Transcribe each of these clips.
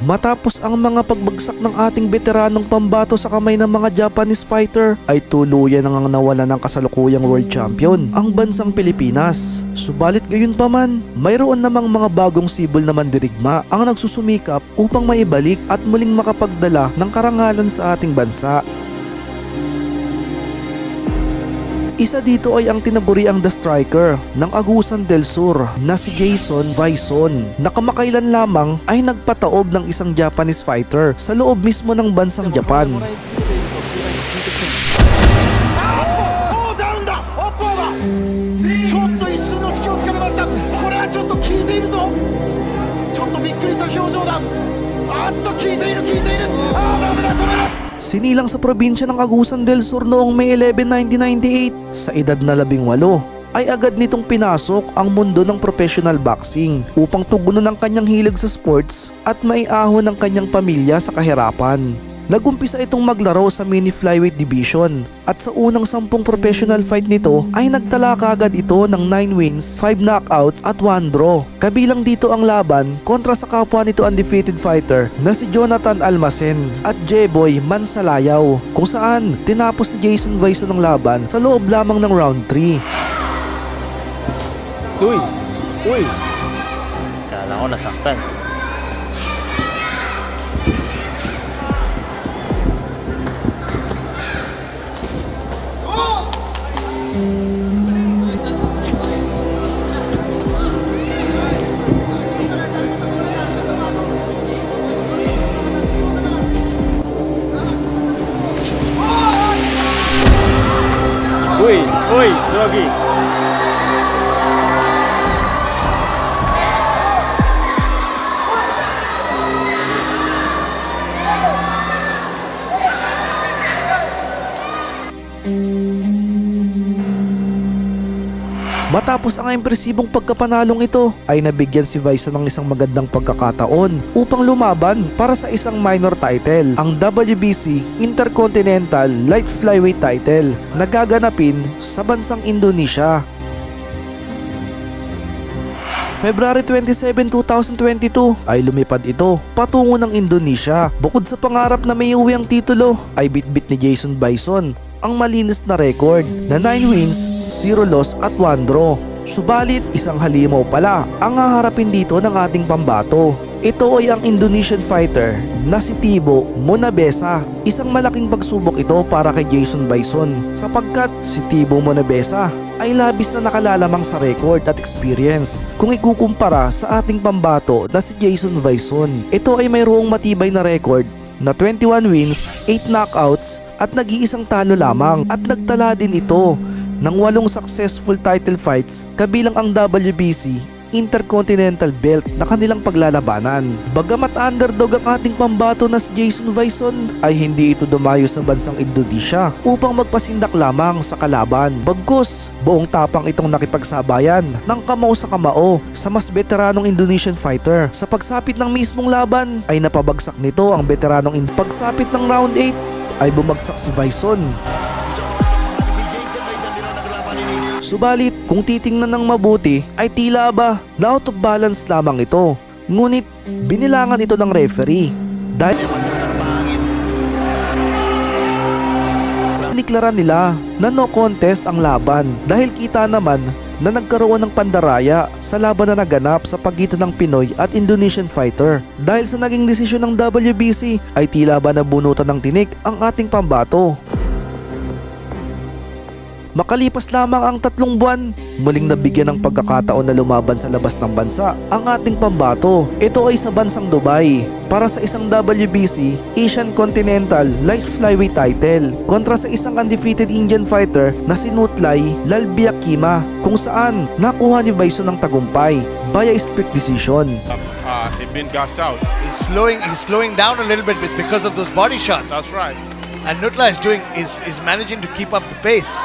Matapos ang mga pagbagsak ng ating veteranong pambato sa kamay ng mga Japanese fighter, ay tuluyan nang nawala ng kasalukuyang world champion ang bansang Pilipinas. Subalit gayon pa man, mayroon namang mga bagong sibol na mandirigma ang nagsusumikap upang maibalik at muling makapagdala ng karangalan sa ating bansa. Isa dito ay ang tinaguriang The Striker ng Agusan del Sur na si Jason Bison, na kamakailan lamang ay nagpataob ng isang Japanese fighter sa loob mismo ng bansang Japan. Sinilang sa probinsya ng Agusan del Sur noong May 11, 1998 sa edad na 18, ay agad nitong pinasok ang mundo ng professional boxing upang tugunan ang kanyang hilig sa sports at maiahon ng kanyang pamilya sa kahirapan. Nagumpisa itong maglaro sa mini flyweight division at sa unang 10 professional fight nito ay nagtala kaagad ito ng 9 wins, 5 knockouts at 1 draw. Kabilang dito ang laban kontra sa kapwa nito undefeated fighter na si Jonathan Almacen at Jeboy Mansalayaw, kung saan tinapos ni Jason Bison ang laban sa loob lamang ng round 3. Uy! Kala ko nasaktan. Uy, Rogi. Matapos ang impresibong pagkapanalong ito, ay nabigyan si Bison ng isang magandang pagkakataon upang lumaban para sa isang minor title, ang WBC Intercontinental Light Flyweight title na gaganapin sa bansang Indonesia. February 27, 2022 ay lumipad ito patungo ng Indonesia. Bukod sa pangarap na may uwi ang titulo, ay bitbit ni Jason Bison ang malinis na record na 9 wins, 0 loss at 1 draw. Subalit isang halimaw pala ang haharapin dito ng ating pambato. Ito ay ang Indonesian fighter na si Thibaut Monabesa. Isang malaking pagsubok ito para kay Jason Bison sapagkat si Thibaut Monabesa ay labis na nakalalamang sa record at experience kung ikukumpara sa ating pambato na si Jason Bison. Ito ay mayroong matibay na record na 21 wins, 8 knockouts at nag-iisang talo lamang, at nagtala din ito ng 8 successful title fights kabilang ang WBC Intercontinental Belt na kanilang paglalabanan. Bagamat underdog ang ating pambato na si Jason Bison, ay hindi ito dumayo sa bansang Indonesia upang magpasindak lamang sa kalaban. Bagkus, buong tapang itong nakipagsabayan ng kamao sa kamao sa mas veteranong Indonesian fighter. Sa pagsapit ng mismong laban ay napabagsak nito ang veteranong pagsapit ng round 8 ay bumagsak si Bison. Subalit kung titingnan ng mabuti ay tila ba na out of balance lamang ito. Ngunit binilangan ito ng referee dahil iniklaran nila na no contest ang laban dahil kita naman na nagkaroon ng pandaraya sa laban na naganap sa pagitan ng Pinoy at Indonesian fighter. Dahil sa naging desisyon ng WBC ay tila ba nabunutan ng tinik ang ating pambato. Makalipas lamang ang 3 buwan, muling nabigyan ng pagkakataon na lumaban sa labas ng bansa ang ating pambato. Ito ay sa bansang Dubai para sa isang WBC Asian Continental Light Flyweight title kontra sa isang undefeated Indian fighter na si Nutlai Lalbiakima, kung saan nakuha ni Bison ng tagumpay via split decision. He's been gassed out. He's slowing down a little bit because of those body shots. That's right. And Nutlai is managing to keep up the pace.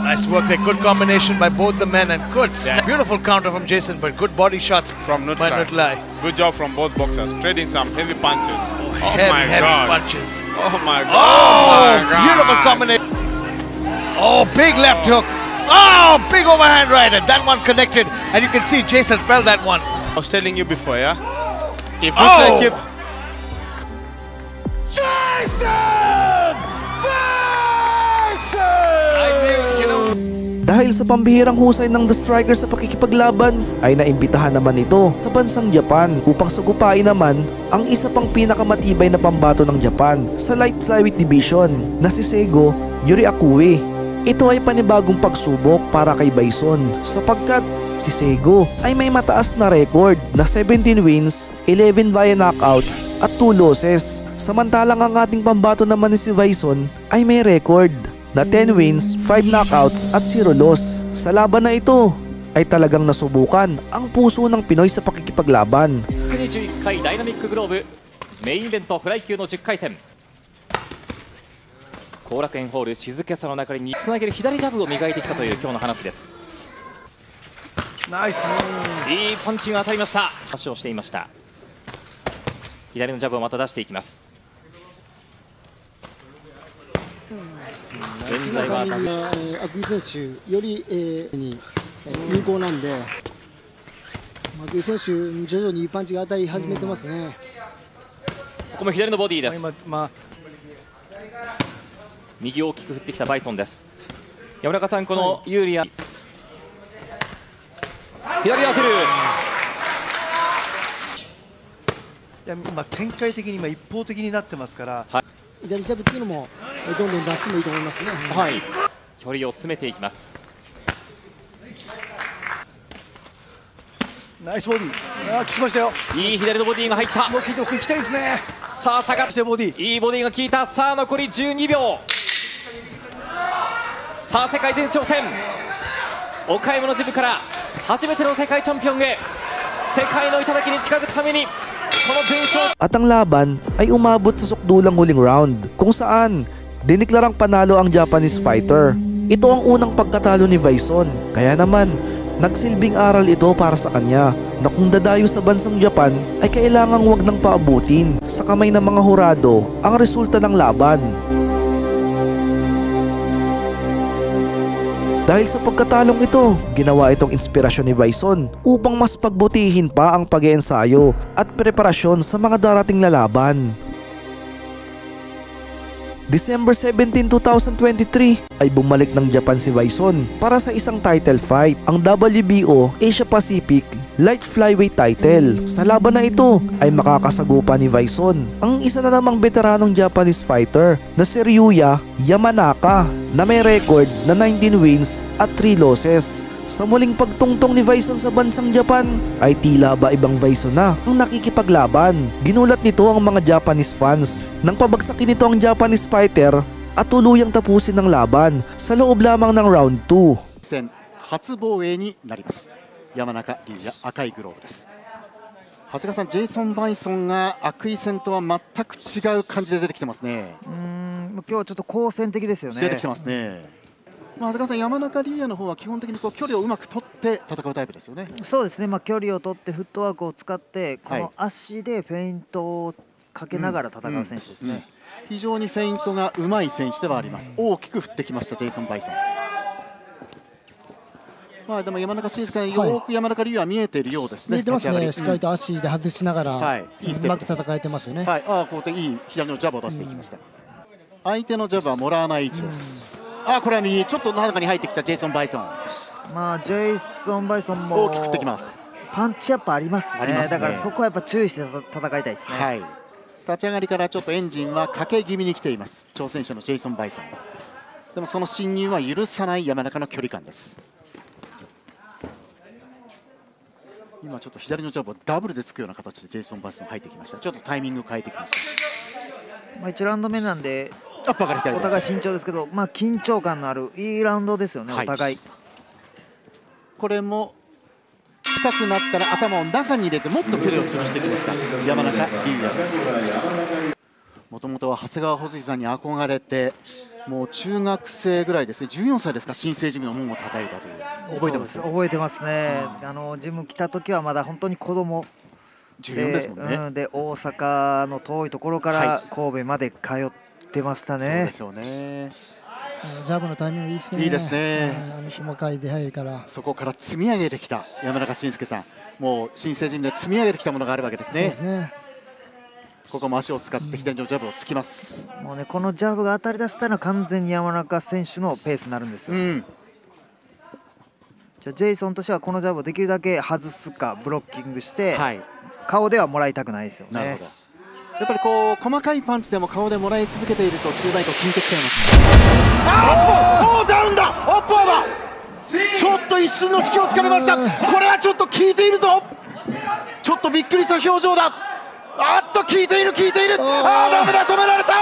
Nice work there, good combination by both the men and good beautiful counter from Jason, but good body shots from by Nutlai. Good job from both boxers, trading some heavy punches. Heavy punches. Oh my God. Oh, my God. Beautiful combination. Oh, big left hook. Oh, big overhand right, and that one connected, and you can see Jason felt that one. I was telling you before, yeah? If Buckley keep Dahil sa pambihirang husay ng The Striker sa pakikipaglaban, ay naimbitahan naman ito sa bansang Japan upang sagupain naman ang isa pang pinakamatibay na pambato ng Japan sa Light Flyweight Division na si Seigo Yuriakue. Ito ay panibagong pagsubok para kay Bison sapagkat si Seigo ay may mataas na record na 17 wins, 11 via knockouts at 2 losses. Samantalang ang ating pambato naman ni si Bison ay may record na 10 wins, 5 knockouts at 0 loss. Sa laban na ito ay talagang nasubukan ang puso ng Pinoy sa pakikipaglaban. 121回ダイナミックグローブメインイベントフライ級の10回戦、後楽園ホール静けさの中につなげる左ジャブを磨いてきたという今日の話です。ナイス。いいパンチが当たりました。足をしていました。左のジャブをまた出していきます。現在はアクイ選手より、に有効なんで、アクイ選手徐々にいいパンチが当たり始めてますね。ここも左のボディです。右を大きく振ってきたバイソンです。山中さん、この有利や左当てる。いや今展開的に一方的になってますから、はい、左ジャブっていうのもどんどん出してもいいと思いますね。はい、距離を詰めていきます。ナイスボディ。効きましたよ。いい左のボディが入った。もう効いておく、行きたいですね。さあ下がってボディ、いいボディが効いた。さあ残り12秒。さあ世界前哨戦、岡山のジムから初めての世界チャンピオンへ、世界の頂に近づくためにこの前哨。 At ang laban ay umabot sa sukdulang huling round kung saan diniklarang panalo ang Japanese fighter. Ito ang unang pagkatalo ni Bison, kaya naman nagsilbing aral ito para sa kanya na kung dadayo sa bansang Japan ay kailangang wag nang paabutin sa kamay ng mga hurado ang resulta ng laban. Dahil sa pagkatalong ito, ginawa itong inspirasyon ni Bison upang mas pagbutihin pa ang pag-iensayo at preparasyon sa mga darating na laban. December 17, 2023 ay bumalik ng Japan si Bison para sa isang title fight, ang WBO Asia Pacific Light Flyweight title. Sa laban na ito ay makakasagupa ni Bison ang isa na namang veteranong Japanese fighter na si Ryuya Yamanaka na may record na 19 wins at 3 losses. Sa muling pagtungtong ni Bison sa bansang Japan ay tila ba ibang Bison na ang nakikipaglaban. Ginulat nito ang mga Japanese fans nang pabagsakin nito ang Japanese fighter at tuluyang tapusin ang laban sa loob lamang ng round 2. 戦初防衛になります。山中龍也赤いグローブです。長谷川さん、ジェイソン・バイソンが悪意戦とは全く違う感じで出てきてますね。今日はちょっと好戦的ですよね。出てきてますね。長谷川さん、山中龍也の方は基本的に距離をうまく取って戦うタイプですよね。そうですね、距離を取ってフットワークを使ってこの足でフェイントをかけながら戦う選手ですね。非常にフェイントがうまい選手ではあります。大きく振ってきましたジェイソン・バイソン。でも山中慎介、よく山中龍也は見えているようですね。見えてますね。しっかりと足で外しながらうまく戦えてますよね。こうやっていい左のジャブを出していきました。相手のジャブはもらわない位置です。これは右、ちょっと中に入ってきたジェイソン・バイソン。ジェイソン・バイソンも大きく振ってきます。パンチやっぱありますね。だからそこはやっぱ注意して戦いたいですね。立ち上がりからちょっとエンジンはかけ気味に来ています、挑戦者のジェイソン・バイソン。でもその侵入は許さない山中の距離感です。今ちょっと左のジャブをダブルでつくような形でジェイソン・バイソン入ってきました。ちょっとタイミングを変えてきました。1ラウンド目なんでアッパーから左です。お互い慎重ですけど、緊張感のあるいいラウンドですよね、お互い。これも近くなったら頭を中に入れてもっと距離を潰してきました山中龍也です。もともとは長谷川穂積さんに憧れて、もう中学生ぐらいですね、14歳ですか、新生ジムの門を叩いたという。覚えてます？覚えてますね。ジム来た時はまだ本当に子供14ですもんね。で大阪の遠いところから神戸まで通ってましたね。そうでしょうね。ジャブのタイミングいいですね。いいですね。ひもかいで入るから。そこから積み上げてきた山中慎介さん、もう新成人で積み上げてきたものがあるわけですね。そうですね。ここも足を使って左のジャブを突きます。もうね、このジャブが当たり出したら完全に山中選手のペースになるんですよ。じゃあジェイソンとしてはこのジャブをできるだけ外すかブロッキングして、顔ではもらいたくないですよね。なるほど。やっぱりこう細かいパンチでも顔でもらい続けていると中盤以降効いてきちゃいますね。おダウンだ、アッパーだ。ちょっと一瞬の隙を突かれました。これはちょっと効いているぞ。ちょっとびっくりした表情だ。あっと効いている効いている。ダメだ、止められた。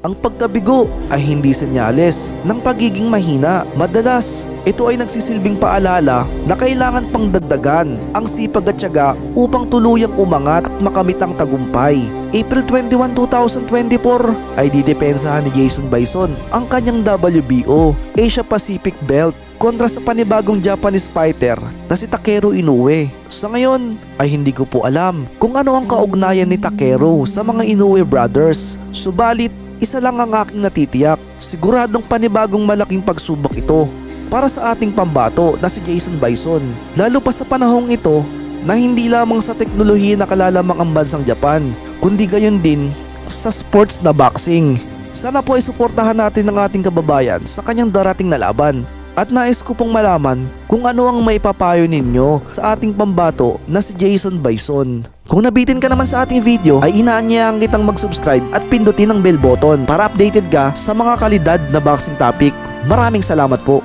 Ang pagkabigo ay hindi senyales ng pagiging mahina. Madalas, ito ay nagsisilbing paalala na kailangan pang dagdagan ang sipag at tiyaga upang tuluyang umangat at makamit ang tagumpay. April 21, 2024 ay didepensahan ni Jason Bison ang kanyang WBO Asia Pacific Belt kontra sa panibagong Japanese fighter na si Takeru Inoue. Sa ngayon ay hindi ko po alam kung ano ang kaugnayan ni Takeru sa mga Inoue brothers. Subalit, isa lang ang aking natitiyak, siguradong panibagong malaking pagsubok ito para sa ating pambato na si Jason Bison. Lalo pa sa panahong ito na hindi lamang sa teknolohiya nakalalamang ang bansang Japan, kundi gayon din sa sports na boxing. Sana po ay suportahan natin ang ating kababayan sa kanyang darating na laban. At nais ko pong malaman kung ano ang maipapayo ninyo sa ating pambato na si Jason Bison. Kung nabitin ka naman sa ating video ay inaanyayahan kitang mag-subscribe at pindutin ang bell button para updated ka sa mga kalidad na boxing topic. Maraming salamat po.